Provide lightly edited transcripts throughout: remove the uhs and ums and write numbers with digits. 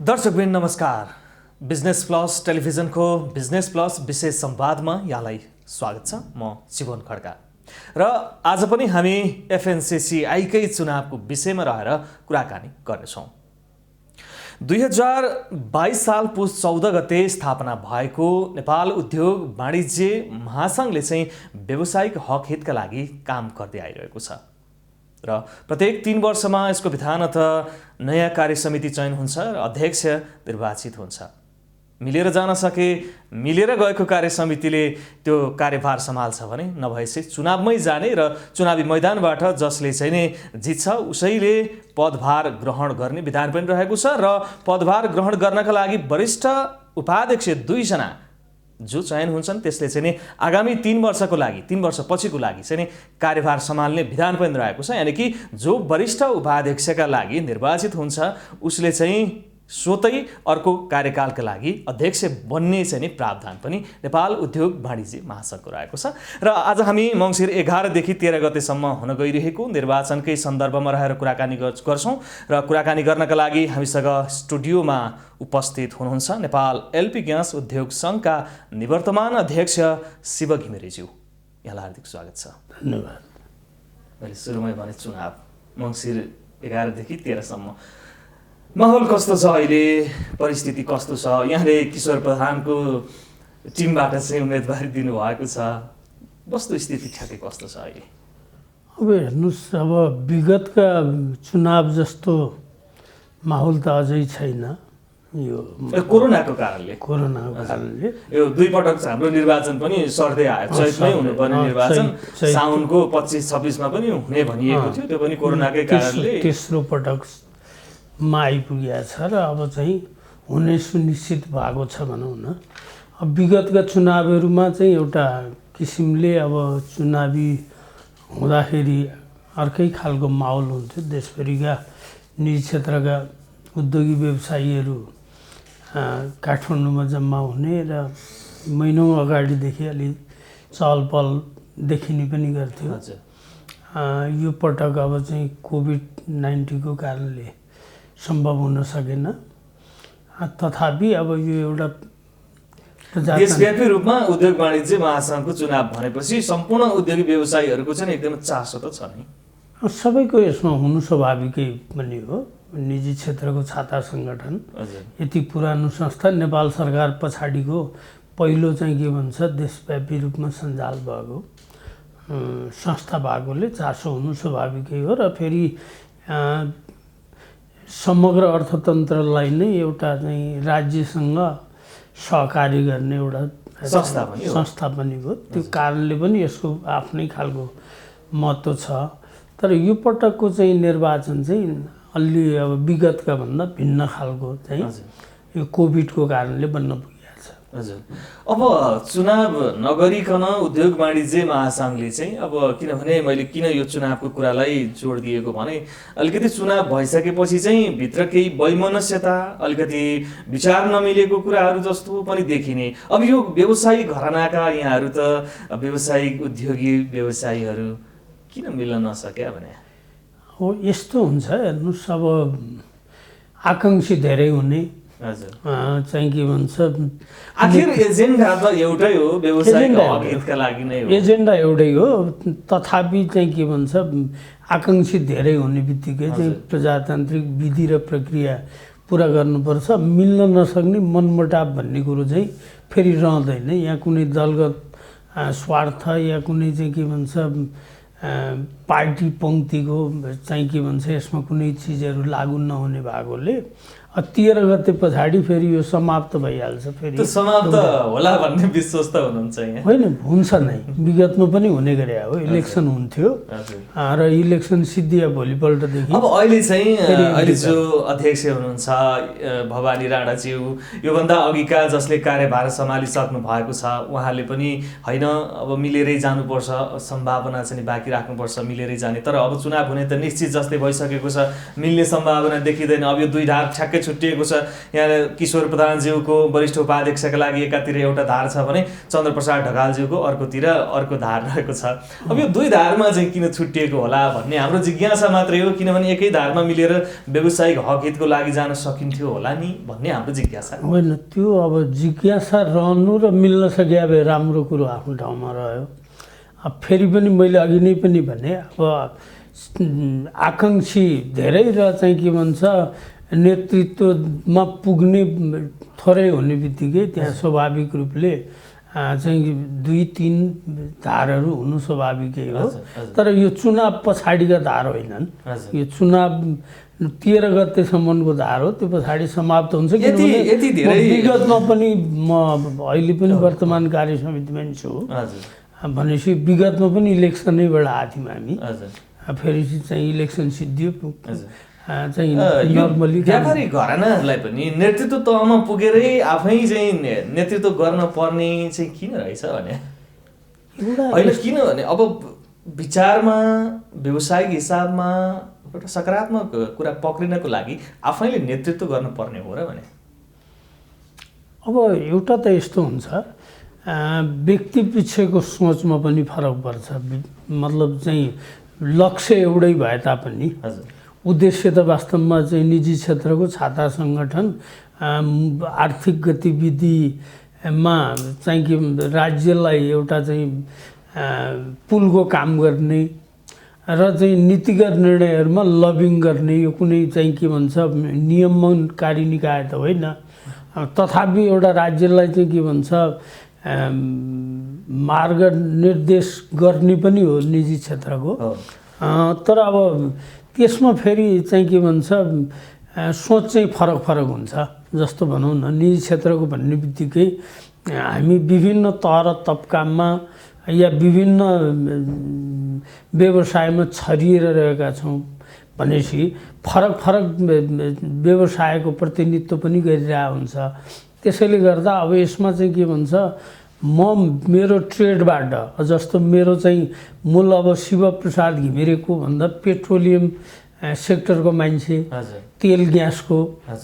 दर्शकवृन्द नमस्कार। Business plus टेलिभिजनको business plus विशेष संवादमा यहाँलाई स्वागत छ। म शिवन खड्का र आज पनि हामी एफएनसीसीआईकै चुनावको विषयमा रहेर कुराकानी गर्नेछौँ। 2022 साल पुस 14 गते स्थापना भएको नेपाल उद्योग वाणिज्य महासंघले चाहिँ व्यावसायिक हक हितका लागि काम गर्दै आइरहेको छ र प्रत्येक 3 वर्षमा यसको विधान अथवा नयाँ कार्यसमिति चयन हुन्छ र अध्यक्ष निर्वाचित हुन्छ। मिलेर जान सके मिलेर गएको कार्यसमितिले त्यो कार्यभार सम्हाल्छ भने नभएपछि चुनावमै जाने र चुनावी मैदानबाट जसले चाहिँ नै जित्छ उसैले पदभार ग्रहण गर्ने विधान पनि रहेको छ र पदभार ग्रहण गर्नका लागि वरिष्ठ उपाध्यक्ष 2 जना जो चयन हुन्छन् त्यसले चाहिँ नि आगामी 3 वर्षको लागि 3 वर्षपछिको लागि चाहिँ नि कार्यभार सम्हाल्ने विधान पनि रहेको छ। यानी कि जो वरिष्ठ उपाध्यक्षका लागि निर्वाचित हुन्छ उसले चाहिँ स्वतै अर्को कार्यकालका लागि अध्यक्ष बन्ने चाहिँ नि प्रावधान पनि नेपाल उद्योग वाणिज्य महासंघको रहेको छ। र आज हामी मङ्सिर 11 देखि 13 गतेसम्म हुन गइरहेको निर्वाचनकै सन्दर्भमा रहेर कुराकानी गर्छौँ र कुराकानी गर्नका लागि हामीसँग स्टुडियोमा उपस्थित हुनुहुन्छ नेपाल एलपी ग्यास उद्योग सङ्घका निवर्तमान अध्यक्ष शिव घिमिरेज्यू। यहाँलाई हार्दिक स्वागत छ। धन्यवाद। मैले सुरुमै भने चुनाव मङ्सिर 11 देखि 13 सम्म माहौल कस्तो छ, अहिले परिस्थिति कस्तो छ? यहाँले किशोर प्रधानको टिमबाट चाहिँ उम्मेदवारी दिनुभएको छ, वस्तुस्थिति ठ्याक्कै कस्तो छ अहिले? अब हेर्नुहोस्, अब विगतका चुनाव जस्तो माहौल त अझै छैन। यो कोरोनाको कारणले यो 2 पटक हाम्रो निर्वाचन पनि सर्दै आयो। चैतमै हुनुपर्ने निर्वाचन साउनको 25-26 मा पनि हुने भनिएको थियो, त्यो पनि कोरोनाकै कारणले तेस्रो पटक मा आइपुगेको छ र अब चाहिँ हुने सुनिश्चित भएको छ भनौँ न। अब विगतका चुनावहरूमा चाहिँ एउटा किसिमले अब चुनावी हुँदाखेरि अर्कै खालको माहौल हुन्थ्यो। देशभरिका निजी क्षेत्रका उद्योगी व्यवसायीहरू काठमाडौँमा जम्मा हुने र महिनौँ अगाडिदेखि अलि चहलपहल देखिने पनि गर्थ्यो। यो पटक अब चाहिँ कोभिड-19 को कारणले सम्भव हुन सकेन। तथापि अब यो एउटा देशव्यापी रूपमा उद्योग वाणिज्य महासंघको चुनाव भनेपछि सम्पूर्ण उद्योगी व्यवसायीहरूको चाहिँ एकदमै चासो त छ नि। सबैको यसमा हुनु स्वाभाविकै पनि हो। निजी क्षेत्रको छाता सङ्गठन यति पुरानो संस्था, नेपाल सरकार पछाडिको पहिलो चाहिँ के भन्छ देशव्यापी रूपमा सञ्जाल भएको संस्था भएकोले चासो हुनु स्वाभाविकै हो। र फेरि समग्र अर्थतन्त्रलाई नै एउटा चाहिँ राज्यसँग सहकारी गर्ने एउटा संस्था पनि हो। त्यो कारणले पनि यसको आफ्नै खालको महत्त्व छ। तर यो पटकको चाहिँ निर्वाचन चाहिँ अलि अब विगतका भन्दा भिन्न खालको चाहिँ यो कोभिडको कारणले बन्न पुगेको छ। हजुर, अब चुनाव नगरिकन उद्योग वाणिज्य महासंघले चाहिँ अब किनभने मैले किन यो चुनावको कुरालाई जोड दिएको भने अलिकति चुनाव भइसकेपछि चाहिँ भित्र केही वैमनस्यता, अलिकति विचार नमिलेको कुराहरू जस्तो पनि देखिने। अब यो व्यवसायिक घरानाका यहाँहरू त व्यवसायिक उद्योगी व्यवसायीहरू किन मिल्न नसक्या भने? हो, यस्तो हुन्छ। हेर्नुहोस्, अब आकाङ्क्षी धेरै हुने चाहिँ के भन्छ, आखिर एजेन्डा त एउटै हो, व्यवसायिक हितका लागि नै हो। एजेन्डा एउटै हो, तथापि चाहिँ के भन्छ आकाङ्क्षी धेरै हुने बित्तिकै चाहिँ प्रजातान्त्रिक विधि र प्रक्रिया पुरा गर्नुपर्छ। मिल्न नसक्ने मनमुटाव भन्ने कुरो चाहिँ फेरि रहँदैन। यहाँ कुनै दलगत स्वार्थ या कुनै चाहिँ के भन्छ पार्टी पङ्क्तिको चाहिँ के भन्छ यसमा कुनै चिजहरू लागू नहुने भएकोले 13 गते पछाडि फेरि यो समाप्त भइहाल्छ। फेरि समाप्त होला भन्ने विश्वास त हुनुहुन्छ यहाँ? होइन, हुन्छ नै। विगतमा पनि हुने गरे हो, इलेक्सन हुन्थ्यो र इलेक्सन सिद्धिया भोलिपल्टदेखि। अब अहिले चाहिँ अहिले जो अध्यक्ष हुनुहुन्छ भवानी राणाज्यू, योभन्दा अघिका जसले कार्यभार सम्हालिसक्नु भएको छ उहाँले पनि होइन अब मिलेरै जानुपर्छ, सम्भावना चाहिँ बाँकी राख्नुपर्छ, मिलेरै जाने। तर अब चुनाव हुने त निश्चित जस्तै भइसकेको छ, मिल्ने सम्भावना देखिँदैन। अब यो 2 ढाक ठ्याक्कै छुट्टिएको छ। यहाँ किशोर प्रधानज्यूको वरिष्ठ उपाध्यक्षका लागि एकातिर एउटा धार छ भने चन्द्रप्रसाद ढकालज्यूको अर्कोतिर अर्को धार रहेको छ। अब यो दुई धारमा चाहिँ किन छुट्टिएको होला भन्ने हाम्रो जिज्ञासा मात्रै हो, किनभने एकै धारमा मिलेर व्यावसायिक हक हितको लागि जान सकिन्थ्यो होला नि भन्ने हाम्रो जिज्ञासा। होइन, त्यो अब जिज्ञासा रहनु र मिल्न सकिया भए राम्रो कुरो आफ्नो ठाउँमा रह्यो। अब फेरि पनि मैले अघि नै पनि भने अब आकाङ्क्षी धेरै र चाहिँ के भन्छ नेतृत्वमा पुग्ने थोरै हुने बित्तिकै त्यहाँ स्वाभाविक रूपले चाहिँ 2-3 धारहरू हुनु स्वाभाविकै हो। तर यो चुनाव पछाडिका धार होइनन्, यो चुनाव 13 गतेसम्मको धार हो, त्यो पछाडि समाप्त हुन्छ। किनभने विगतमा पनि म अहिले पनि वर्तमान कार्य समितिमा नि छु भनेपछि विगतमा पनि इलेक्सनैबाट आएको थियौँ हामी। फेरि चाहिँ इलेक्सन सिद्धियो चाहिँ नर्मली व्यापारी घरानाहरूलाई पनि नेतृत्व तहमा पुगेरै आफै चाहिँ नेतृत्व गर्न पर्ने चाहिँ किन रहेछ भने होइन, किनभने अब विचारमा व्यवसायिक हिसाबमा एउटा सकारात्मक कुरा पक्रिनको लागि आफैले नेतृत्व गर्नुपर्ने हो र भने अब एउटा त यस्तो हुन्छ व्यक्ति पछिको सोचमा पनि फरक पर्छ। मतलब चाहिँ लक्ष्य एउटै भए तापनि उद्देश्य त वास्तवमा चाहिँ निजी क्षेत्रको छाता सङ्गठन आर्थिक गतिविधिमा चाहिँ कि राज्यलाई एउटा चाहिँ पुलको काम गर्ने र चाहिँ नीतिगत निर्णयहरूमा लबिङ गर्ने यो कुनै चाहिँ के भन्छ नियमनकारी निकाय त होइन। तथापि एउटा राज्यलाई चाहिँ के भन्छ मार्ग निर्देश गर्ने पनि हो निजी क्षेत्रको। तर अब त्यसमा फेरि चाहिँ के भन्छ सोच चाहिँ फरक फरक हुन्छ। जस्तो भनौँ न निजी क्षेत्रको भन्ने बित्तिकै हामी विभिन्न तह तबकामा या विभिन्न व्यवसायमा छरिएर रहेका छौँ भनेपछि फरक फरक व्यवसायको प्रतिनिधित्व पनि गरिरहेको हुन्छ। त्यसैले गर्दा अब यसमा चाहिँ के भन्छ म मेरो ट्रेडबाट जस्तो मेरो चाहिँ मूल अब शिवप्रसाद घिमिरेको भन्दा पेट्रोलियम सेक्टरको मान्छे तेल ग्यासको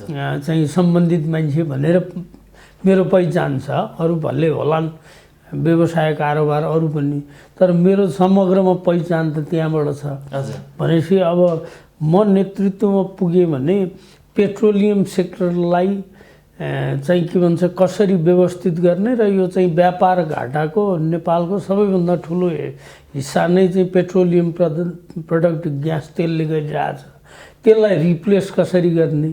चाहिँ सम्बन्धित मान्छे भनेर मेरो पहिचान छ। अरू भले होलान् व्यवसाय कारोबार अरू पनि, तर मेरो समग्रमा पहिचान त त्यहाँबाट छ भनेपछि अब म नेतृत्वमा पुगेँ भने पेट्रोलियम सेक्टरलाई चाहिँ के भन्छ कसरी व्यवस्थित गर्ने र यो चाहिँ व्यापार घाटाको नेपालको सबैभन्दा ठुलो हिस्सा नै चाहिँ पेट्रोलियम प्रडक्ट ग्यास तेलले गरिरहेछ, त्यसलाई रिप्लेस कसरी गर्ने,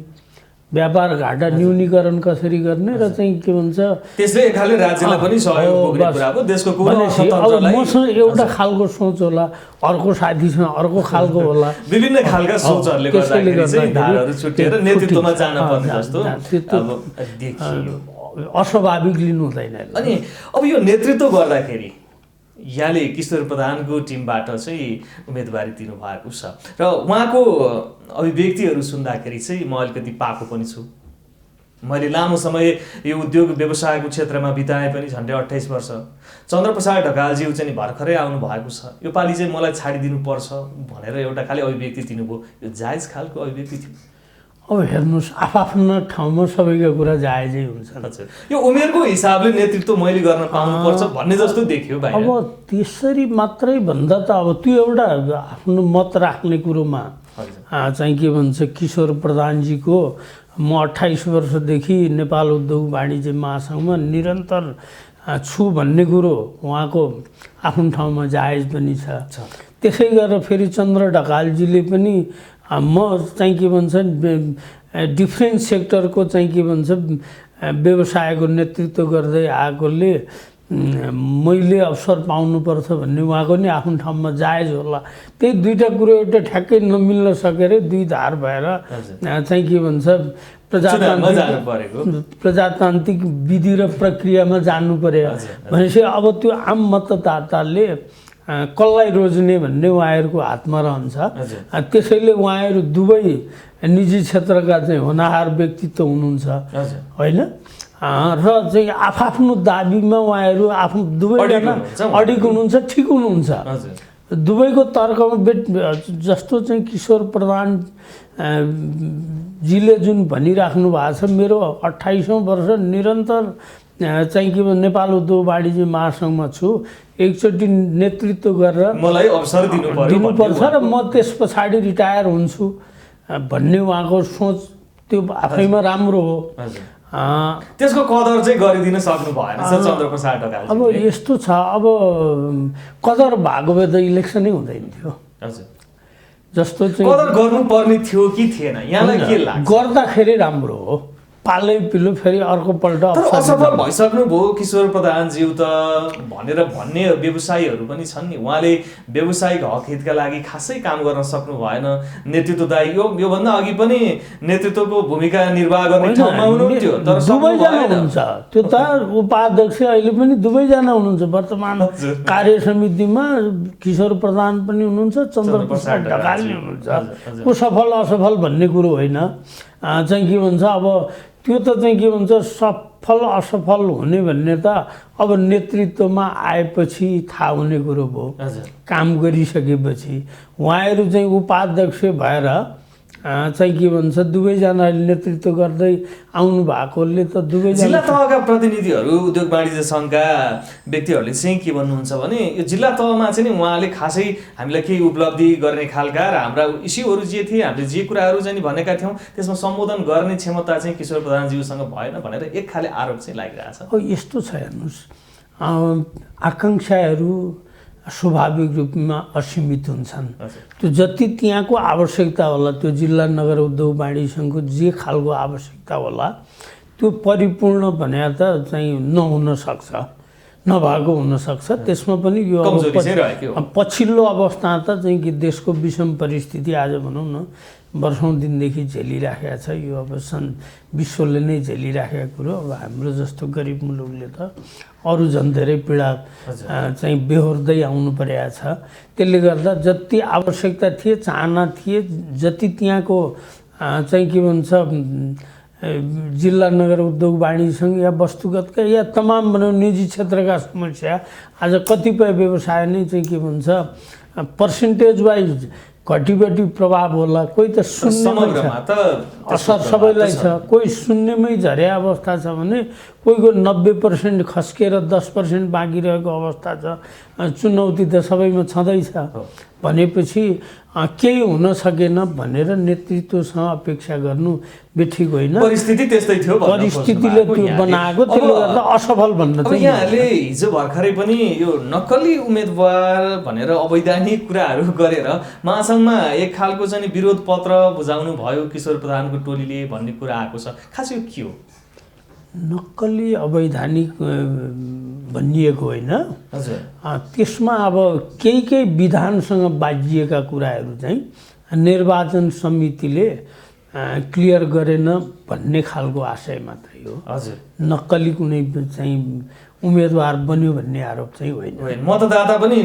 व्यापार घाटा न्यूनीकरण कसरी गर्ने र चाहिँ के भन्छ त्यसले एकखाले राज्यलाई पनि सहयोग पुग्ने कुरा हो। देशको कुनै अब मसँग एउटा खालको सोच होला, अर्को साथीसँग अर्को खालको होला, विभिन्न खालका सोचहरूले गर्दाखेरि चाहिँ धारहरू छुटेर नेतृत्वमा जान पर्ने जस्तो अब देखियो। अस्वाभाविक लिनु हुँदैन। अनि अब यो नेतृत्व गर्दाखेरि यहाँले किशोर प्रधानको टिमबाट चाहिँ उम्मेदवारी दिनुभएको छ र उहाँको अभिव्यक्तिहरू सुन्दाखेरि चाहिँ म अलिकति पाएको पनि छु। मैले लामो समय यो उद्योग व्यवसायको क्षेत्रमा बिताएँ पनि, झन्डै 28 वर्ष। चन्द्रप्रसाद ढकालज्यू चाहिँ भर्खरै आउनु भएको छ, यो पालि चाहिँ मलाई छाडिदिनुपर्छ भनेर एउटा खालि अभिव्यक्ति दिनुभयो। यो जायज खालको अभिव्यक्ति थियो? अब हेर्नुहोस् आफ्ना ठाउँमा सबैका कुरा जायजै हुन्छ। यो उमेरको हिसाबले नेतृत्व मैले गर्न पाउनुपर्छ भन्ने जस्तो देखियो बाहिर। अब त्यसरी मात्रै भन्दा त अब त्यो एउटा आफ्नो मत राख्ने कुरोमा चाहिँ के भन्छ किशोर प्रधानजीको म 28 वर्षदेखि नेपाल उद्योग वाणिज्य महासङ्घमा निरन्तर छु भन्ने कुरो उहाँको आफ्नो ठाउँमा जायज पनि छ। त्यसै गरेर फेरि चन्द्र ढकालजीले पनि म चाहिँ के भन्छ डिफ्रेन्ट सेक्टरको चाहिँ के भन्छ व्यवसायको नेतृत्व गर्दै आएकोले मैले अवसर पाउनुपर्छ भन्ने उहाँको नि आफ्नो ठाउँमा जायज होला। त्यही दुईवटा कुरो एउटा ठ्याक्कै नमिल्न सकेर दुई धार भएर चाहिँ के भन्छ प्रजातान्त्रिक विधि र प्रक्रियामा जानु पर्यो भनेपछि अब त्यो आम मतदाताले कसलाई रोज्ने भन्ने उहाँहरूको हातमा रहन्छ। त्यसैले उहाँहरू दुवै निजी क्षेत्रका चाहिँ होनहार व्यक्तित्व हुनुहुन्छ होइन, र चाहिँ आफ्नो दाबीमा उहाँहरू आफ्नो दुवैजना अडिग हुनुहुन्छ, ठिक हुनुहुन्छ। दुबईको तर्कमा जस्तो चाहिँ किशोर प्रधान जीले जुन भनिराख्नु भएको छ, मेरो 28औं वर्ष निरन्तर चाहिँ के भन्छ नेपाल उद्योग वाणिज्य महासङ्घमा छु, एकचोटि नेतृत्व गरेर मलाई अवसर दिनुपर्छ र म त्यस पछाडि रिटायर हुन्छु भन्ने उहाँको सोच त्यो आफैमा राम्रो हो। त्यसको कदर चाहिँ गरिदिन सक्नु भएन चन्द्रप्रसाद ढकाल। अब यस्तो छ, अब कदर भएको भए त इलेक्सनै हुँदैन थियो। हजुर, जस्तो चाहिँ कदर गर्नुपर्ने थियो कि थिएन, यहाँलाई के लाग्छ? गर्दाखेरि राम्रो हो, पालै पिलो फेरि अर्कोपल्ट असफल भइसक्नु भयो किशोर प्रधानज्यू त भनेर भन्ने व्यवसायीहरू पनि छन् नि। उहाँले व्यावसायिक हक हितका लागि खासै काम गर्न सक्नु भएन, नेतृत्वदायी योभन्दा अघि पनि नेतृत्वको भूमिका निर्वाह गर्ने ठाउँमा हुनुहुन्थ्यो, तर दुवैजना हुनुहुन्छ। त्यो त उपाध्यक्ष अहिले पनि दुवैजना हुनुहुन्छ वर्तमान कार्य समितिमा, किशोर प्रधान पनि हुनुहुन्छ, चन्द्रप्रसाद ढकाल पनि हुनुहुन्छ। को सफल असफल भन्ने कुरो होइन, चाहिँ के भन्छ अब त्यो त चाहिँ के भन्छ सफल असफल हुने भन्ने त अब नेतृत्वमा आएपछि थाहा हुने कुरो भयो, काम गरिसकेपछि। उहाँहरू चाहिँ उपाध्यक्ष भएर चाहिँ के भन्छ दुवैजनाले नेतृत्व गर्दै आउनु भएकोले त दुवैजना जिल्ला तहका प्रतिनिधिहरू उद्योग वाणिज्य सङ्घका व्यक्तिहरूले चाहिँ के भन्नुहुन्छ भने यो जिल्ला तहमा चाहिँ नि उहाँले खासै हामीलाई केही उपलब्धि गर्ने खालका र हाम्रा इस्युहरू जे थिए, हामीले जे कुराहरू चाहिँ भनेका थियौँ त्यसमा सम्बोधन गर्ने क्षमता चाहिँ किशोर प्रधानज्यूसँग भएन भनेर एक खाले आरोप चाहिँ लागिरहेछ। यस्तो छ, हेर्नुहोस्, आकाङ्क्षाहरू स्वाभाविक रूपमा असीमित हुन्छन्। त्यो जति त्यहाँको आवश्यकता होला, त्यो जिल्ला नगर उद्योग वाणिज्य सङ्घको जे खालको आवश्यकता होला त्यो परिपूर्ण भने त चाहिँ नहुन सक्छ, नभएको हुनसक्छ। त्यसमा पनि यो पछिल्लो अवस्था त चाहिँ कि देशको विषम परिस्थिति आज भनौँ न वर्षौँ दिनदेखि झेलिराखेको छ। यो अब विश्वले नै झेलिराखेको कुरो। अब हाम्रो जस्तो गरिब मुलुकले त अरू झन् धेरै पीडा चाहिँ बेहोर्दै आउनु परेको छ। त्यसले गर्दा जति आवश्यकता थिए, चाहना थिए, जति त्यहाँको चाहिँ के भन्छ जिल्ला नगर उद्योग वाणिज्य सङ्घ या वस्तुगतका या तमाम भनौँ निजी क्षेत्रका समस्या, आज कतिपय व्यवसाय नै चाहिँ के भन्छ पर्सेन्टेज वाइज घटीबटी प्रभाव होला। कोही त शून्यमै छ, असर सबैलाई छ। कोही शून्यमै झरे अवस्था छ भने कोहीको 90% खस्केर 10% बाँकी रहेको अवस्था छ। चुनौती त सबैमा छँदैछ भनेपछि केही हुन सकेन भनेर नेतृत्वसँग अपेक्षा गर्नु बेठिक होइन। परिस्थिति त्यस्तै थियो, परिस्थितिले त्यो बनाएको, त्यसले गर्दा असफल भन्न चाहिँ। यहाँले हिजो भर्खरै पनि यो नक्कली उम्मेदवार भनेर अवैधानिक कुराहरू गरेर महासङ्घमा एक खालको चाहिँ विरोध पत्र बुझाउनु भयो किशोर प्रधानको टोलीले भन्ने कुरा आएको छ। खास यो के हो? नक्कली अवैधानिक भनिएको होइन, त्यसमा अब केही विधानसँग बाजिएका कुराहरू चाहिँ निर्वाचन समितिले क्लियर गरेन भन्ने खालको आशय मात्रै हो। हजुर, नक्कली कुनै चाहिँ उम्मेदवार बन्यो भन्ने आरोप चाहिँ होइन। मतदाता पनि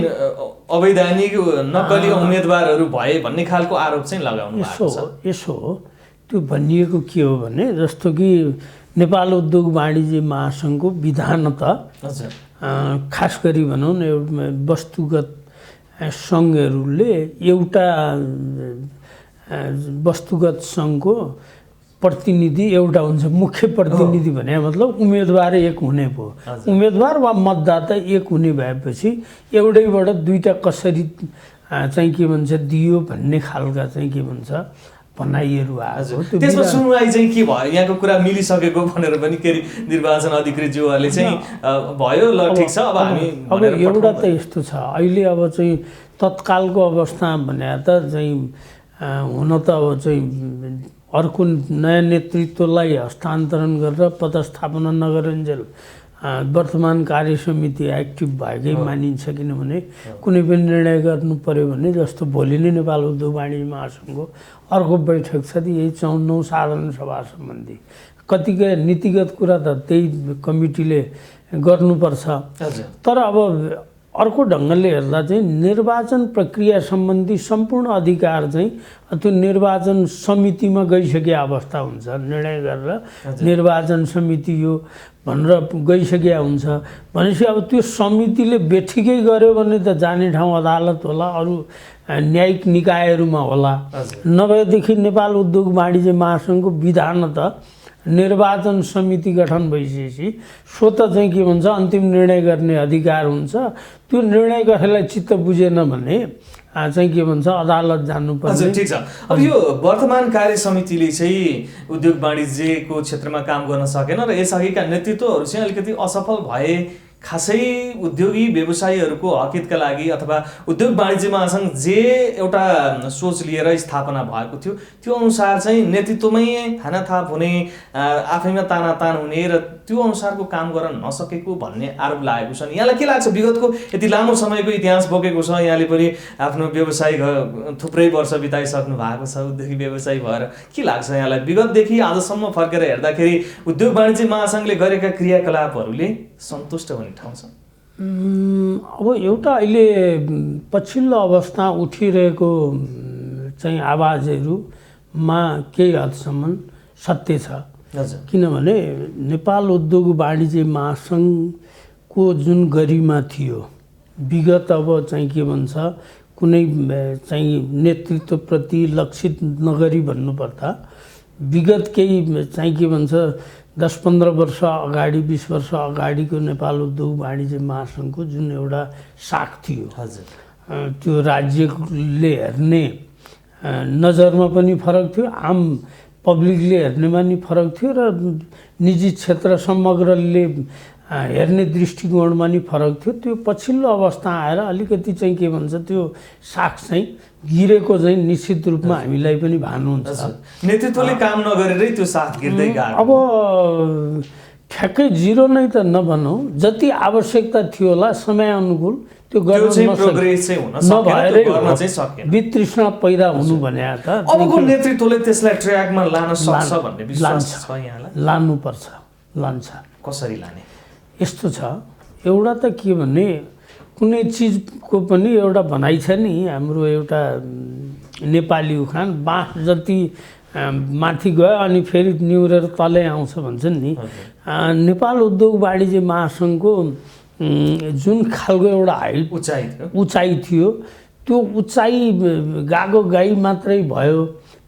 अवैधानिक नक्कली उम्मेदवारहरू भए भन्ने खालको आरोप चाहिँ लगाउनु भएको छ। यसो हो, त्यो भनिएको के हो भने जस्तो कि नेपाल उद्योग वाणिज्य महासङ्घको विधान त खास गरी भनौँ न वस्तुगत सङ्घहरूले एउटा वस्तुगत सङ्घको प्रतिनिधि एउटा हुन्छ। मुख्य प्रतिनिधि भने मतलब उम्मेदवार एक हुने भयो, उम्मेदवार वा मतदाता एक हुने भएपछि एउटैबाट दुईटा कसरी चाहिँ के भन्छ दियो भन्ने खालका चाहिँ के भन्छ भनाइहरू आएको। त्यसमा सुनवाई चाहिँ के भयो? यहाँको कुरा मिलिसकेको भनेर पनि के निर्वाचन अधिकृतज्यूहरूले चाहिँ भयो, ल ठिक छ अब हामी। अब एउटा त यस्तो छ, अहिले अब चाहिँ तत्कालको अवस्था भने त चाहिँ हुन त अब चाहिँ अर्को नयाँ नेतृत्वलाई हस्तान्तरण गरेर पदस्थापना नगरुन्जेल वर्तमान कार्य समिति एक्टिभ भएकै मानिन्छ। किनभने कुनै पनि निर्णय गर्नु पर्यो भने जस्तो भोलि नै नेपाल उद्योग वाणिज्य महासङ्घको अर्को बैठक छ, यही 54औं साधारण सभा सम्बन्धी कतिकै नीतिगत कुरा त त्यही कमिटीले गर्नुपर्छ। तर अब अर्को ढङ्गले हेर्दा चाहिँ निर्वाचन प्रक्रिया सम्बन्धी सम्पूर्ण अधिकार चाहिँ त्यो निर्वाचन समितिमा गइसके अवस्था हुन्छ। निर्णय गरेर निर्वाचन समिति यो भनेर गइसकेका हुन्छ भनेपछि अब त्यो समितिले बेठिकै गर्यो भने त जाने ठाउँ अदालत होला, अरू न्यायिक निकायहरूमा होला। नभएदेखि नेपाल उद्योग वाणिज्य महासङ्घको विधान त निर्वाचन समिति गठन भइसकेपछि स्वत चाहिँ के भन्छ अन्तिम निर्णय गर्ने अधिकार हुन्छ। त्यो निर्णय गर्नेलाई चित्त बुझेन भने चाहिँ के भन्छ अदालत जानुपर्छ। ठिक छ। अब यो वर्तमान कार्य समितिले चाहिँ उद्योग वाणिज्यको क्षेत्रमा काम गर्न सकेन र यसअघिका नेतृत्वहरू चाहिँ अलिकति असफल भए, खासै उद्योगी व्यवसायीहरूको हकहितका लागि अथवा उद्योग वाणिज्य महासङ्घ जे एउटा सोच लिएर स्थापना भएको थियो त्यो अनुसार चाहिँ नेतृत्वमै हानाथाप हुने, आफैमा तानातान हुने र त्यो अनुसारको काम गर्न नसकेको भन्ने आरोप लागेको छ। यहाँलाई के लाग्छ? विगतको यति लामो समयको इतिहास बोकेको छ, यहाँले पनि आफ्नो व्यवसाय थुप्रै वर्ष बिताइसक्नु भएको छ उद्योगी व्यवसायी भएर। के लाग्छ यहाँलाई विगतदेखि आजसम्म फर्केर हेर्दाखेरि उद्योग वाणिज्य महासङ्घले गरेका क्रियाकलापहरूले सन्तुष्ट हुने ठाउँ छ? अब एउटा अहिले पछिल्लो अवस्था उठिरहेको चाहिँ आवाजहरूमा केही हदसम्म सत्य छ। किनभने नेपाल उद्योग वाणिज्य महासङ्घको जुन गरिमा थियो विगत अब चाहिँ के भन्छ कुनै चाहिँ नेतृत्वप्रति लक्षित नगरी भन्नुपर्दा विगत केही चाहिँ के भन्छ 10-15 वर्ष अगाडि 20 वर्ष अगाडिको नेपाल उद्योग वाणिज्य महासङ्घको जुन एउटा साख थियो त्यो राज्यले हेर्ने नजरमा पनि फरक थियो, आम पब्लिकले हेर्नेमा नि फरक थियो र निजी क्षेत्र समग्रले हेर्ने दृष्टिकोणमा नि फरक थियो। त्यो पछिल्लो अवस्था आएर अलिकति चाहिँ के भन्छ त्यो साख चाहिँ गिरेको चाहिँ निश्चित रूपमा हामीलाई पनि भानुहुन्छ। नेतृत्वले काम नगरेरै त्यो साथ गिर्दै गयो। अब ठ्याक्कै जिरो नै त नभनौँ, जति आवश्यकता थियो होला समय अनुकूल त्यो वितृष्णा पैदा हुनु भने त अबको नेतृत्वले त्यसलाई ट्र्याकमा लान सक्छ भन्ने विश्वास छ यहाँलाई? लानुपर्छ, लान्छ। कसरी लाने? यस्तो छ, एउटा त के भने कुनै चिजको पनि एउटा भनाइ छ नि, हाम्रो एउटा नेपाली उखान बाँस जति माथि गयो अनि फेरि निहुरेर तलै आउँछ भन्छन् नि। नेपाल उद्योग वाणिज्य महासङ्घको जुन खालको एउटा हाइट उचाइ थियो त्यो उचाइ गएको गाई मात्रै भयो,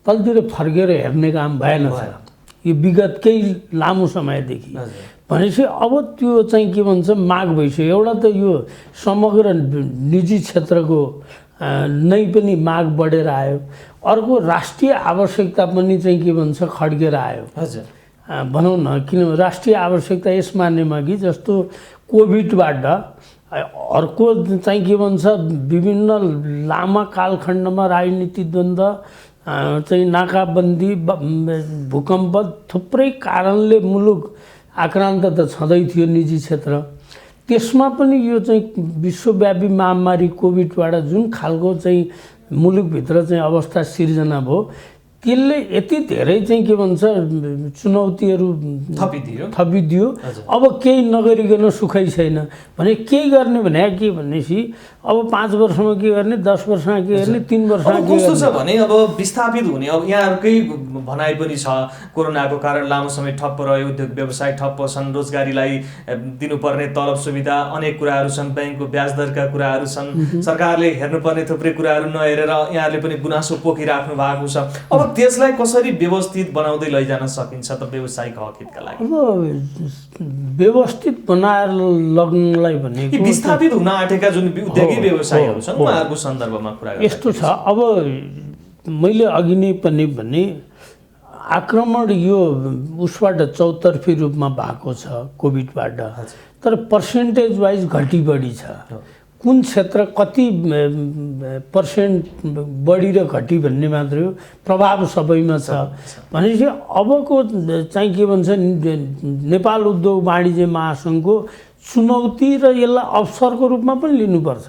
तलतिर फर्केर हेर्ने काम भएन यो विगत केही लामो समयदेखि। भनेपछि अब त्यो चाहिँ के भन्छ माग भइसक्यो। एउटा त यो समग्र निजी क्षेत्रको नै पनि माग बढेर आयो, अर्को राष्ट्रिय आवश्यकता पनि चाहिँ के भन्छ खड्केर आयो भनौँ न। किनभने राष्ट्रिय आवश्यकता यस मानेमा कि जस्तो कोभिडबाट अर्को चाहिँ के भन्छ विभिन्न लामा कालखण्डमा राजनीतिक द्वन्द्व चाहिँ नाकाबन्दी भूकम्प थुप्रै कारणले मुलुक आक्रान्त त छँदै थियो निजी क्षेत्र। त्यसमा पनि यो चाहिँ विश्वव्यापी महामारी कोभिडबाट जुन खालको चाहिँ मुलुकभित्र चाहिँ अवस्था सिर्जना भयो त्यसले यति धेरै चाहिँ के भन्छ चुनौतीहरू थपिदियो। अब केही नगरिकन सुखै छैन भने केही गर्ने भने के भनेपछि अब 5 वर्षमा के गर्ने, 10 वर्षमा के गर्ने, 3 वर्षमा के गर्ने। कस्तो छ भने अब विस्थापित हुने, अब यहाँहरूकै भनाइ पनि छ कोरोनाको कारण लामो समय ठप्प रह्यो, उद्योग व्यवसाय ठप्प छन्, रोजगारीलाई दिनुपर्ने तलब सुविधा अनेक कुराहरू छन्, ब्याङ्कको ब्याज दरका कुराहरू छन्, सरकारले हेर्नुपर्ने थुप्रै कुराहरू नहेरेर यहाँहरूले पनि गुनासो पोखिराख्नु भएको छ। अब त्यसलाई कसरी व्यवस्थित बनाउँदै लैजान सकिन्छ त व्यवसायिक हकहितका लागि? अब व्यवस्थित बनाएर लग्नलाई भनेको विस्थापित हुन आँटेका जुन उद्योगी व्यवसायीहरू छन् उहाँहरूको सन्दर्भमा कुरा यस्तो छ। अब मैले अघि नै पनि भने आक्रमण यो उसबाट चौतर्फी रूपमा भएको छ कोभिडबाट, तर पर्सेन्टेज वाइज घटी बढी छ। कुन क्षेत्र कति पर्सेन्ट बढी र घटी भन्ने मात्रै हो, प्रभाव सबैमा छ। भनेपछि अबको चाहिँ के भन्छ नेपाल उद्योग वाणिज्य महासङ्घको चुनौती र यसलाई अवसरको रूपमा पनि लिनुपर्छ।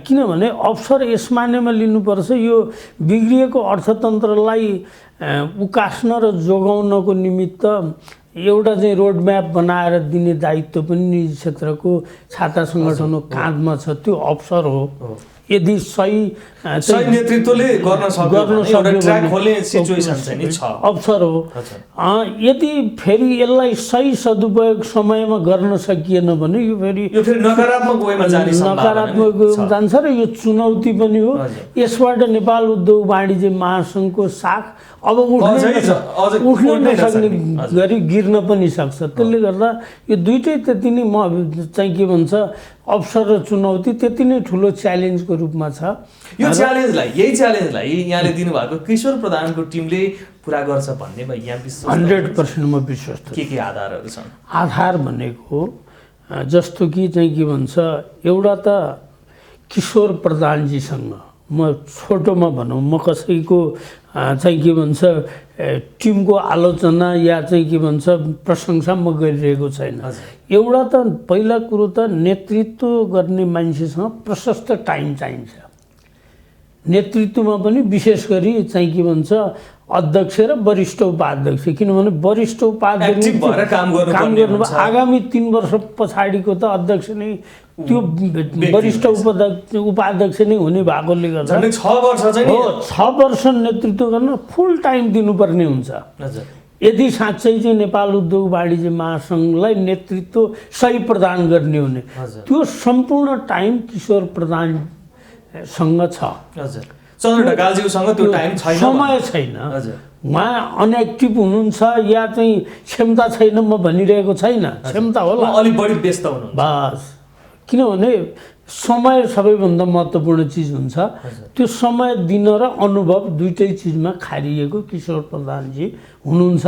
किनभने अवसर यस मानेमा लिनुपर्छ यो बिग्रिएको अर्थतन्त्रलाई उकास्न र जोगाउनको निमित्त एउटा चाहिँ रोड म्याप बनाएर दिने दायित्व पनि निजी क्षेत्रको छाता सङ्गठनको काँधमा छ। त्यो अवसर हो। यदि सही नेतृत्वले गर्न सक्यो अवसर हो। यदि फेरि यसलाई सही सदुपयोग समयमा गर्न सकिएन भने यो फेरि नकारात्मक वेमा जान्छ र यो चुनौती पनि हो। यसबाट नेपाल उद्योग वाणिज्य महासङ्घको साख अब उठ्न नसक्ने गरी गिर्न पनि सक्छ। त्यसले गर्दा यो दुइटै त्यति नै चाहिँ के भन्छ अवसर र चुनौती त्यति नै ठुलो च्यालेन्जको रूपमा छ। यही च्यालेन्जलाई यहाँले दिनुभएको किशोर प्रधानको टिमले पुरा गर्छ भन्नेमा यहाँ विश्वास 100% म विश्वास के आधारहरू छन्? आधार भनेको जस्तो कि चाहिँ के भन्छ एउटा त किशोर प्रधानजीसँग म छोटोमा भनौँ म कसैको चाहिँ के भन्छ टिमको आलोचना या चाहिँ के भन्छ प्रशंसा म गरिरहेको छैन। एउटा त पहिला कुरो त नेतृत्व गर्ने मान्छेसँग प्रशस्त टाइम चाहिन्छ। नेतृत्वमा पनि विशेष गरी चाहिँ के भन्छ अध्यक्ष र वरिष्ठ उपाध्यक्ष, किनभने वरिष्ठ उपाध्यक्ष काम गर्नु आगामी 3 वर्ष पछाडिको त अध्यक्ष नै त्यो वरिष्ठ उपाध्यक्ष नै हुने भएकोले गर्दा 6 वर्ष नेतृत्व गर्न फुल टाइम दिनुपर्ने हुन्छ। यदि साँच्चै चाहिँ नेपाल उद्योग वाणिज्य महासङ्घलाई नेतृत्व सही प्रदान गर्ने हुने त्यो सम्पूर्ण टाइम किशोर प्रधानसँग छ। समय छैन। उहाँ अनएक्टिभ हुनुहुन्छ या चाहिँ क्षमता छैन म भनिरहेको छैन, क्षमता होला, अलिक बढी व्यस्त हुनुहुन्छ बस। किनभने समय सबैभन्दा महत्त्वपूर्ण चिज हुन्छ। त्यो समय दिन र अनुभव दुइटै चिजमा खारिएको किशोर प्रधानजी हुनुहुन्छ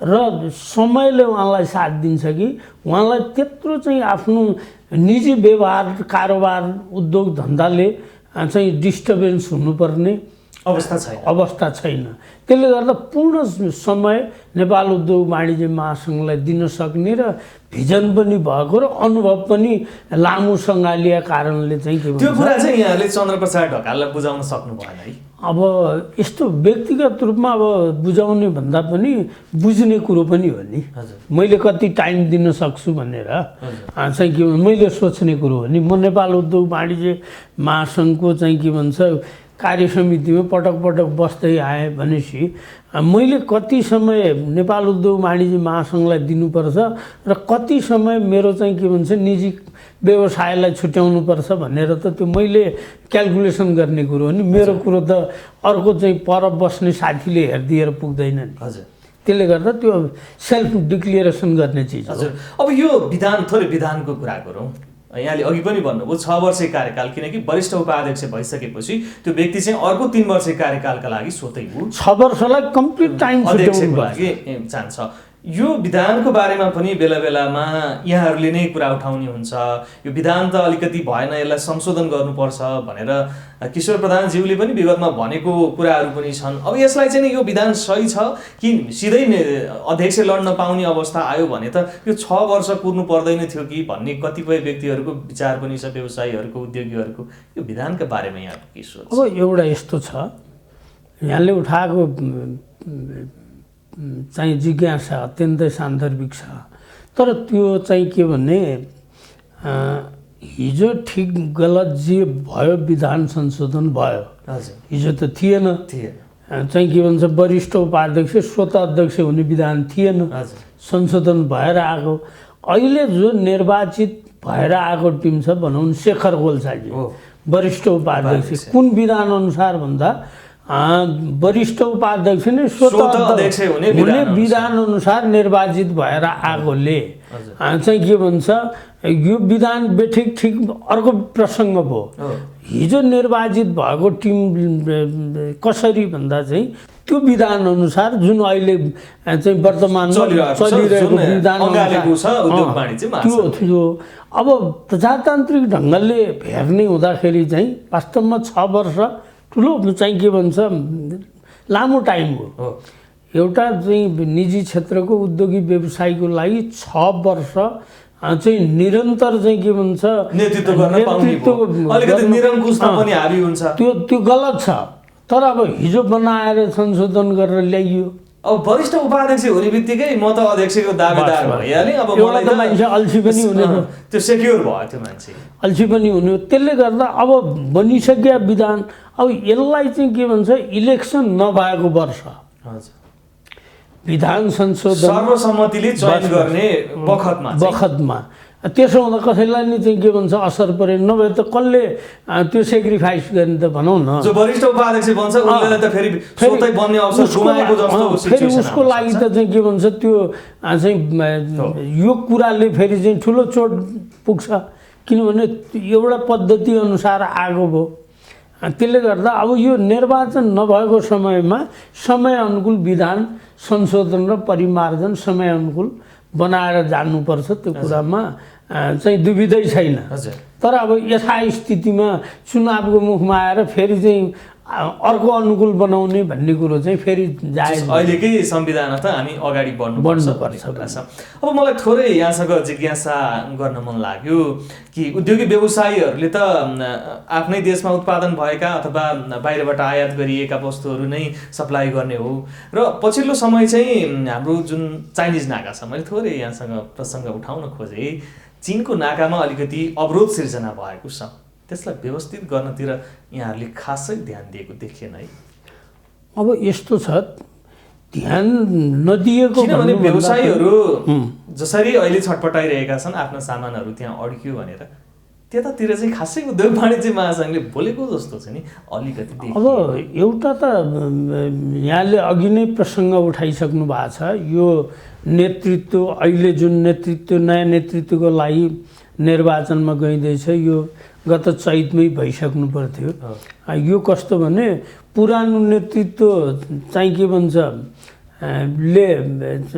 र समयले उहाँलाई साथ दिन्छ कि उहाँलाई त्यत्रो चाहिँ आफ्नो निजी व्यवहार कारोबार उद्योग धन्दाले चाहिँ डिस्टर्बेन्स हुनुपर्ने अवस्था छैन। त्यसले गर्दा पूर्ण समय नेपाल उद्योग वाणिज्य महासङ्घलाई दिन सक्ने र भिजन पनि भएको र अनुभव पनि लामो सङ्घालिया कारणले चाहिँ के भन्छ त्यो कुरा चाहिँ यहाँले चन्द्रप्रसाद ढकाललाई बुझाउन सक्नु भएन है? अब यस्तो व्यक्तिगत रूपमा अब बुझाउने भन्दा पनि बुझ्ने कुरो पनि हो नि। मैले कति टाइम दिन सक्छु भनेर चाहिँ के मैले सोच्ने कुरो हो नि। म नेपाल उद्योग वाणिज्य महासङ्घको चाहिँ के भन्छ कार्य समितिमा पटक पटक बस्दै आएँ भनेपछि मैले कति समय नेपाल उद्योग वाणिज्य महासङ्घलाई दिनुपर्छ र कति समय मेरो चाहिँ के भन्छ निजी व्यवसायलाई छुट्याउनुपर्छ भनेर त त्यो मैले क्यालकुलेसन गर्ने कुरो हो नि। मेरो कुरो त अर्को चाहिँ पर बस्ने साथीले हेरिदिएर पुग्दैन नि। त्यसले गर्दा त्यो सेल्फ डिक्लेरेसन गर्ने चिज हो। अब यो थोरै विधानको कुरा गरौँ। यहाँले अघि पनि भन्नुभयो 6 वर्षे कार्यकाल, किनकि वरिष्ठ उपाध्यक्ष भइसकेपछि त्यो व्यक्ति चाहिँ अर्को 3 वर्षे कार्यकालका लागि स्वतै हो 6 वर्षलाई कम्प्लिट टाइम अध्यक्षको लागि चाहन्छ। यो विधानको बारेमा पनि बेला बेलामा यहाँहरूले नै कुरा उठाउने हुन्छ। यो विधान त अलिकति भएन, यसलाई संशोधन गर्नुपर्छ भनेर किशोर प्रधानज्यूले पनि विगतमा भनेको कुराहरू पनि छन्। अब यसलाई चाहिँ यो विधान सही छ कि सिधै अध्यक्ष लड्न पाउने अवस्था आयो भने त यो 6 वर्ष कुर्नु पर्दैन थियो कि भन्ने कतिपय व्यक्तिहरूको विचार पनि छ, व्यवसायीहरूको, उद्योगीहरूको। यो विधानका बारेमा यहाँको के सोच? अब एउटा यस्तो छ, यहाँले उठाएको चाहिँ जिज्ञासा अत्यन्तै सान्दर्भिक छ। तर त्यो चाहिँ के भने हिजो ठिक गलत जे भयो विधान संशोधन भयो। हिजो त थिएन चाहिँ के भन्छ वरिष्ठ उपाध्यक्ष स्वतः अध्यक्ष हुने विधान थिएन, संशोधन भएर आएको। अहिले जो निर्वाचित भएर आएको टिम छ भनौँ शेखर गोल्छाजी वरिष्ठ उपाध्यक्ष, कुन विधान अनुसार भन्दा वरिष्ठ उपाध्यक्ष नै स्वतः अध्यक्ष हुने विधान अनुसार निर्वाचित भएर आएकोले चाहिँ के भन्छ यो विधान बेठिक ठिक अर्को प्रसङ्ग भयो। हिजो निर्वाचित भएको टिम कसरी भन्दा चाहिँ त्यो विधान अनुसार जुन अहिले चाहिँ वर्तमानमा चलिरहेको विधान त्यो थियो। अब प्रजातान्त्रिक ढङ्गले हेर्ने हुँदाखेरि चाहिँ वास्तवमा 6 वर्ष ठुलो चाहिँ के भन्छ लामो टाइम हो। एउटा चाहिँ निजी क्षेत्रको उद्योगी व्यवसायको लागि 6 वर्ष चाहिँ निरन्तर चाहिँ के भन्छ त्यो गलत छ। तर अब हिजो बनाएर संशोधन गरेर ल्याइयो अब वरिष्ठ उपाध्यक्ष हुने बित्तिकै म त अध्यक्षको दावेदार भइहालेँ, अब मलाई त मान्छे अल्छी पनि हुने त्यो सेक्युर भयो त्यो मान्छे अल्छी पनि हुने। त्यसले गर्दा अब बनिसक्यो विधान, अब यसलाई चाहिँ के भन्छ इलेक्सन नभएको वर्ष विधान संशोधन सर्वसम्मतिले चयन गर्ने बखतमा त्यसो हुँदा कसैलाई नि चाहिँ के भन्छ असर परे, नभए त कसले त्यो सेक्रिफाइस गर्ने त भनौँ न। जो वरिष्ठ उपाध्यक्ष बन्छ उनीलाई त फेरि स्वतै बन्ने अवसर गुमाएको जस्तो फेरि उसको लागि त चाहिँ के भन्छ त्यो चाहिँ यो कुराले फेरि चाहिँ ठुलो चोट पुग्छ, किनभने एउटा पद्धति अनुसार आएको भयो। त्यसले गर्दा अब यो निर्वाचन नभएको समयमा समय अनुकूल विधान संशोधन र परिमार्जन समय अनुकूल बनाएर जानुपर्छ, त्यो कुरामा चाहिँ दुविधै छैन। तर अब यथास्थितिमा चुनावको मुखमा आएर फेरि चाहिँ अर्को अनुकूल बनाउने भन्ने कुरो चाहिँ फेरि जायज अहिलेकै संविधान त हामी अगाडि बढ्नुपर्छ। अब मलाई थोरै यहाँसँग जिज्ञासा गर्न मन लाग्यो कि उद्योगी व्यवसायीहरूले त आफ्नै देशमा उत्पादन भएका अथवा बाहिरबाट आयात गरिएका वस्तुहरू नै सप्लाई गर्ने हो र पछिल्लो समय चाहिँ हाम्रो जुन चाइनिज नाका छ, मैले थोरै यहाँसँग प्रसङ्ग उठाउन खोजेँ, चीनको नाकामा अलिकति अवरोध सिर्जना भएको छ, त्यसलाई व्यवस्थित गर्नतिर यहाँहरूले खासै ध्यान दिएको देखिएन है। अब यस्तो छ ध्यान नदिएको, किनभने व्यवसायीहरू जसरी अहिले छटपटाइरहेका छन् आफ्ना सामानहरू त्यहाँ अड्कियो भनेर, त्यतातिर चाहिँ खासै उद्योग वाणिज्य महासङ्घले बोलेको जस्तो छ नि अलिकति। अब एउटा त यहाँले अघि नै प्रसङ्ग उठाइसक्नु भएको छ, यो नेतृत्व अहिले जुन नेतृत्व नयाँ नेतृत्वको लागि निर्वाचनमा गइँदैछ यो गत चैतमै भइसक्नु पर्थ्यो। यो कस्तो भने पुरानो नेतृत्व चाहिँ के भन्छ ले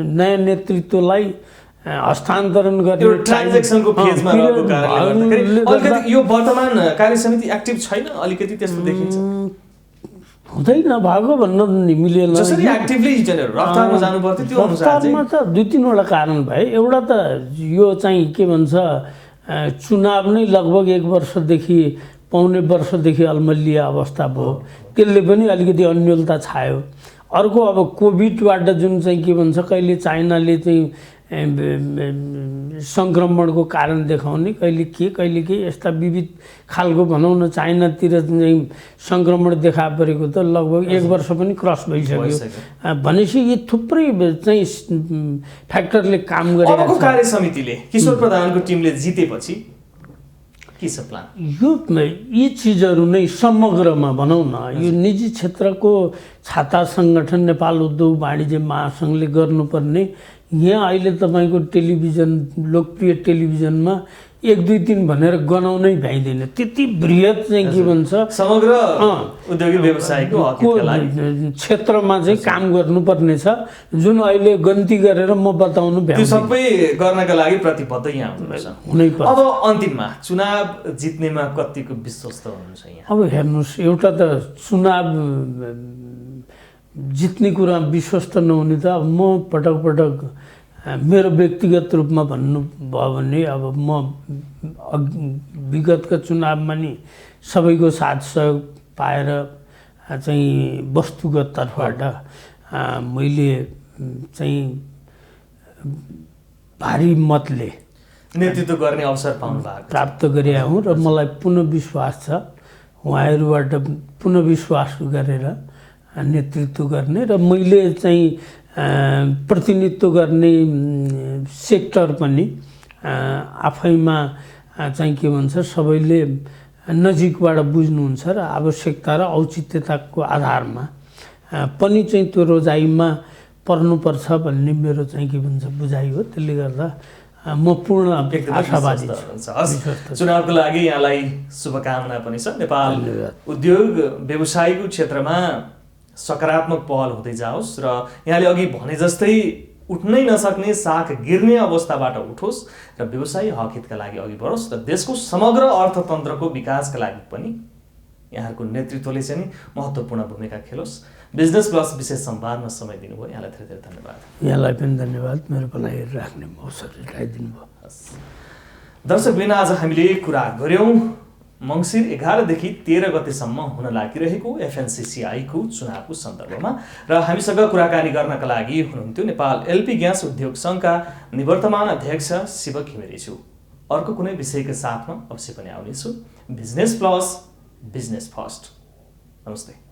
नयाँ नेतृत्वलाई हस्तान्तरण गर्ने ट्रान्जेक्सनको फेजमा रहेको कारणले गर्दाखेरि यो वर्तमान कार्यसमिति एक्टिभ छैन, अलिकति त्यस्तो देखिन्छ। हुँदैन भएको भन्न मिलेन, जसरी एक्टिभली रफ्तारमा जानु पर्थ्यो त्यो रफ्तारमा त दुई तिनवटा कारण भए। एउटा त यो चाहिँ के भन्छ चुनाव नै लगभग 1 वर्षदेखि पौने वर्षदेखि अलमल्लिया अवस्था भयो, त्यसले पनि अलिकति अन्योलता छायो। अर्को अब कोभिडबाट जुन चाहिँ के भन्छ कहिले चाइनाले चाहिँ सङ्क्रमणको कारण देखाउने, कहिले के यस्ता विविध खालको भनौँ न चाइनातिर चाहिँ सङ्क्रमण देखा परेको त लगभग 1 वर्ष पनि क्रस भइसक्यो। भनेपछि यी थुप्रै चाहिँ फ्याक्टरले काम गरेको छ। कार्य समितिले किशोर प्रधानको टिमले जितेपछि के छ प्लान? यो यी चिजहरू नै समग्रमा भनौँ न यो निजी क्षेत्रको छाता सङ्गठन नेपाल उद्योग वाणिज्य महासङ्घले गर्नुपर्ने, यहाँ अहिले तपाईँको टेलिभिजन लोकप्रिय टेलिभिजनमा 1 2 3 भनेर गनाउनै भ्याइँदैन, त्यति बृहत चाहिँ के भन्छ समग्र उद्योगी व्यवसायको क्षेत्रमा चाहिँ काम गर्नुपर्ने छ, जुन अहिले गन्ती गरेर म बताउनु भ्याउँछु। त्यो सबै गर्नका लागि प्रतिबद्ध यहाँ हुनुपर्छ। अब अन्तिममा चुनाव जित्नेमा कतिको विश्वस्त हुनुहुन्छ यहाँ? अब हेर्नुहोस्, एउटा त चुनाव जित्ने कुरा विश्वस्त नहुने त अब म पटक पटक मेरो व्यक्तिगत रूपमा भन्नुभयो भने अब म विगतका चुनावमा नि सबैको साथ सहयोग पाएर चाहिँ वस्तुगत तर्फबाट मैले चाहिँ भारी मतले नेतृत्व गर्ने अवसर प्राप्त गरेँ हुँ र मलाई पुनः विश्वास छ उहाँहरूबाट पुनः विश्वास गरेर नेतृत्व गर्ने र मैले चाहिँ प्रतिनिधित्व गर्ने सेक्टर पनि आफैमा चाहिँ के भन्छ सबैले नजिकबाट बुझ्नुहुन्छ र आवश्यकता र औचित्यताको आधारमा पनि चाहिँ त्यो रोजाइमा पर्नुपर्छ भन्ने मेरो चाहिँ के भन्छ बुझाइ हो। त्यसले गर्दा म पूर्ण आशावादी छु। चुनावको लागि यहाँलाई शुभकामना पनि छ। नेपाल उद्योग व्यवसायको क्षेत्रमा सकारात्मक पहल हुँदै जाओस् र यहाँले अघि भने जस्तै उठ्नै नसक्ने साख गिर्ने अवस्थाबाट उठोस् र व्यवसायी हक हितका लागि अघि बढोस् र देशको समग्र अर्थतन्त्रको विकासका लागि पनि यहाँहरूको नेतृत्वले चाहिँ महत्त्वपूर्ण भूमिका खेलोस्। बिजनेस प्लस विशेष संवादमा समय दिनुभयो, यहाँलाई धेरै धेरै धन्यवाद। यहाँलाई पनि धन्यवाद, मेरो भनाइ राख्ने अवसर दिनुभयो। दर्शकवृन्द, आज हामीले कुरा गऱ्यौँ मङ्सिर 11 देखि 13 गतेसम्म हुन लागिरहेको एफएनसिसिआईको चुनावको सन्दर्भमा र हामीसँग कुराकानी गर्नका लागि हुनुहुन्थ्यो नेपाल एलपी ग्यास उद्योग सङ्घका निवर्तमान अध्यक्ष शिव घिमिरेज्यू। अर्को कुनै विषयका साथमा अवश्य पनि आउनेछु। Business plus business first. नमस्ते।